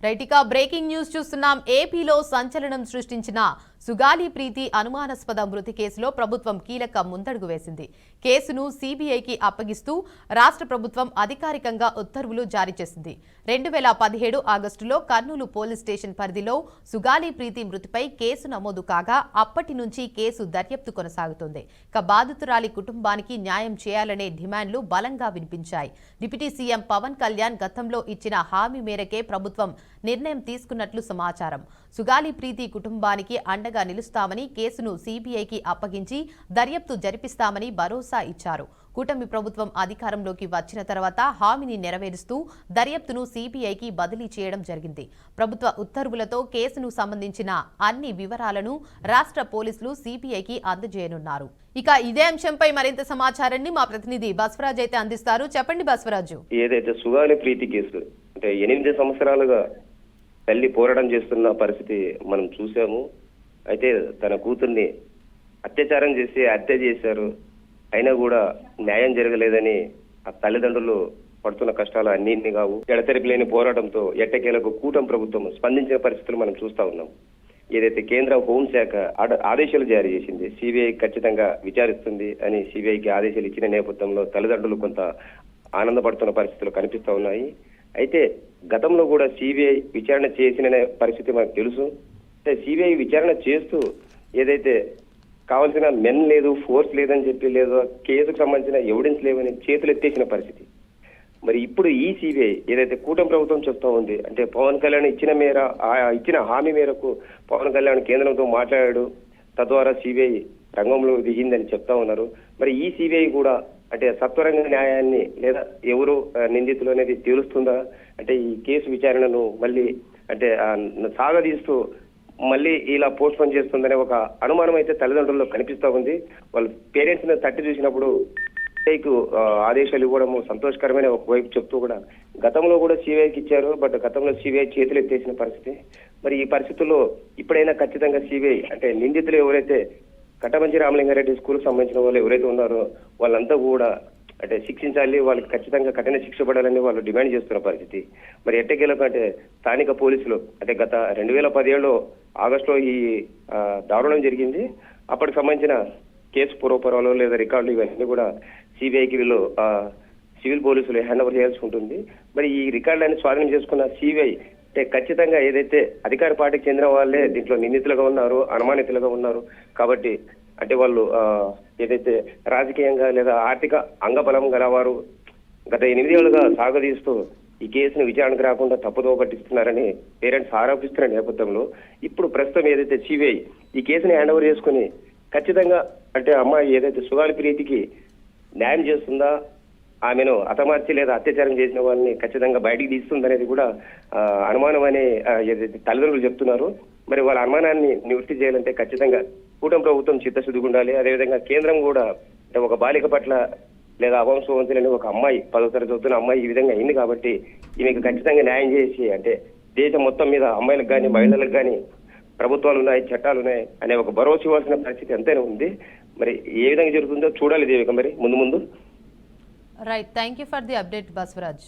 Right, ఇక breaking news చూస్తున్నాం. ఏపీలో సంచలనం సృష్టించిన సుగాలి ప్రీతి అనుమానాస్పద మృతి కేసులో ప్రభుత్వం కీలక ముందడుగు వేసింది. కేసును సీబీఐకి అప్పగిస్తూ రాష్ట్ర ప్రభుత్వం అధికారికంగా ఉత్తర్వులు జారీ చేసింది. 2017 ఆగస్టులో కర్నూలు పోలీస్ స్టేషన్ పరిధిలో సుగాలి ప్రీతి మృతిపై కేసు నమోదు కాగా అప్పటి నుంచి కేసు దర్యాప్తు కొనసాగుతోంది. ఇక బాధితురాలి కుటుంబానికి న్యాయం చేయాలనే డిమాండ్లు బలంగా వినిపించాయి. డిప్యూటీ సీఎం పవన్ కళ్యాణ్ గతంలో ఇచ్చిన హామీ మేరకే ప్రభుత్వం నిర్ణయం తీసుకున్నట్లు సమాచారం. సుగాలి ప్రీతి కుటుంబానికి అండగా నిలుస్తామని, కేసును సీబీఐకి అప్పగించి దర్యాప్తు జరిపిస్తామని భరోసా ఇచ్చారు. కూటమి ప్రభుత్వం అధికారంలోకి వచ్చిన తర్వాత హామీని నెరవేరుస్తూ దర్యాప్తును సీబీఐకి బదిలీ చేయడం జరిగింది. ప్రభుత్వ ఉత్తర్వులతో కేసును సంబంధించిన అన్ని వివరాలను రాష్ట్ర పోలీసులు సీబీఐకి అందజేయనున్నారు. ఇక ఇదే అంశంపై మరింత సమాచారాన్ని మా ప్రతినిధి బస్వరాజ్ అయితే అందిస్తారు. చెప్పండి బస్వరాజు. ఏదైతే సుగాలి ప్రీతి కేసు అంటే 8 సంవత్సరాలుగా తల్లి పోరాటం చేస్తున్న పరిస్థితి మనం చూసాము. అయితే తన కూతుర్ని అత్యాచారం చేసి హత్య చేశారు, అయినా కూడా న్యాయం జరగలేదని ఆ తల్లిదండ్రులు పడుతున్న కష్టాలు అన్నింటినీ కావు. ఎడతెరిపి లేని పోరాటంతో ఎట్టకేలకు కూటమి ప్రభుత్వం స్పందించిన పరిస్థితులు మనం చూస్తా ఉన్నాం. ఏదైతే కేంద్ర హోంశాఖ ఆదేశాలు జారీ చేసింది, సిబిఐ ఖచ్చితంగా విచారిస్తుంది అని సిబిఐకి ఆదేశాలు ఇచ్చిన నేపథ్యంలో తల్లిదండ్రులు కొంత ఆనందపడుతున్న పరిస్థితులు కనిపిస్తా ఉన్నాయి. అయితే గతంలో కూడా సిబిఐ విచారణ చేసిన పరిస్థితి మనకు తెలుసు. అంటే సిబిఐ విచారణ చేస్తూ ఏదైతే కావాల్సిన మెన్ లేదు, ఫోర్స్ లేదని చెప్పి, లేదు కేసుకు సంబంధించిన ఎవిడెన్స్ లేవని చేతులు ఎత్తేసిన పరిస్థితి. మరి ఇప్పుడు ఈ సిబిఐ ఏదైతే కూటమి ప్రభుత్వం చెప్తా ఉంది, అంటే పవన్ కళ్యాణ్ ఇచ్చిన హామీ మేరకు పవన్ కళ్యాణ్ కేంద్రంతో మాట్లాడాడు, తద్వారా సిబిఐ రంగంలో దిగిందని చెప్తా ఉన్నారు. మరి ఈ సిబిఐ కూడా అంటే సత్వరంగా న్యాయాన్ని లేదా ఎవరు నిందితులు అనేది తేలుస్తుందా, అంటే ఈ కేసు విచారణను మళ్ళీ అంటే సాగదీస్తూ మళ్ళీ ఇలా పోస్ట్ పోన్ చేస్తుందనే ఒక అనుమానం అయితే తల్లిదండ్రుల్లో కనిపిస్తా ఉంది. వాళ్ళ పేరెంట్స్ ని తట్టి చూసినప్పుడు సిబిఐకు ఆదేశాలు ఇవ్వడం సంతోషకరమైన ఒకవైపు చెప్తూ కూడా గతంలో కూడా సిబిఐకి ఇచ్చారు, బట్ గతంలో సిబిఐ చేతులు ఎత్తేసిన పరిస్థితి. మరి ఈ పరిస్థితుల్లో ఇప్పుడైనా ఖచ్చితంగా సిబిఐ అంటే నిందితులు ఎవరైతే కట్టమంచి రామలింగారెడ్డి స్కూల్కి సంబంధించిన వాళ్ళు ఎవరైతే ఉన్నారో వాళ్ళంతా కూడా అంటే శిక్షించాలి, వాళ్ళకి ఖచ్చితంగా కఠిన శిక్ష పడాలని వాళ్ళు డిమాండ్ చేస్తున్న పరిస్థితి. మరి ఎట్టకేలకు అంటే స్థానిక పోలీసులు అంటే గత 2017 ఆగస్టులో ఈ దారుణం జరిగింది. అప్పటికి సంబంధించిన కేసు పూర్వపరాలు లేదా రికార్డులు ఇవన్నీ కూడా సిబిఐకి వీళ్ళు సివిల్ పోలీసులు హ్యాండ్ ఓవర్ చేయాల్సి ఉంటుంది. మరి ఈ రికార్డులన్నీ స్వాధీనం చేసుకున్న సిబిఐ అంటే ఖచ్చితంగా ఏదైతే అధికార పార్టీకి చెందిన వాళ్ళే దీంట్లో నిందితులుగా ఉన్నారు, అనుమానితులుగా ఉన్నారు కాబట్టి అంటే వాళ్ళు ఏదైతే రాజకీయంగా లేదా ఆర్థిక అంగబలం గలవారు గత 8 ఏళ్లుగా సాగదీస్తూ ఈ కేసును విచారణకు రాకుండా తప్పుదోవ పట్టిస్తున్నారని పేరెంట్స్ ఆరోపిస్తున్న నేపథ్యంలో ఇప్పుడు ప్రస్తుతం ఏదైతే సిబిఐ ఈ కేసుని హ్యాండ్ ఓవర్ చేసుకుని ఖచ్చితంగా అంటే అమ్మాయి ఏదైతే సుగాలి ప్రీతికి న్యాయం చేస్తుందా, ఆమెను హతమార్చి లేదా అత్యాచారం చేసిన వాళ్ళని ఖచ్చితంగా బయటికి తీస్తుందనేది కూడా అనుమానం అనే ఏదైతే తల్లిదండ్రులు చెప్తున్నారు. మరి వాళ్ళ అనుమానాన్ని నివృత్తి చేయాలంటే ఖచ్చితంగా కూటమి ప్రభుత్వం చిత్తశుద్ధిగా ఉండాలి. అదేవిధంగా కేంద్రం కూడా అంటే ఒక బాలిక పట్ల లేదా అవంశవంతులని ఒక అమ్మాయి 10వ తరగతి చదువుతున్న అమ్మాయి ఈ విధంగా అయింది కాబట్టి ఈమెకు ఖచ్చితంగా న్యాయం చేసి అంటే దేశం మొత్తం మీద అమ్మాయిలకు కానీ మహిళలకు కానీ ప్రభుత్వాలు ఉన్నాయి, చట్టాలు ఉన్నాయి అనే ఒక భరోసా ఇవ్వాల్సిన పరిస్థితి ఎంతైనా ఉంది. మరి ఏ విధంగా జరుగుతుందో చూడాలి దేవిక మరి ముందు. Right, thank you for the update Baswaraj.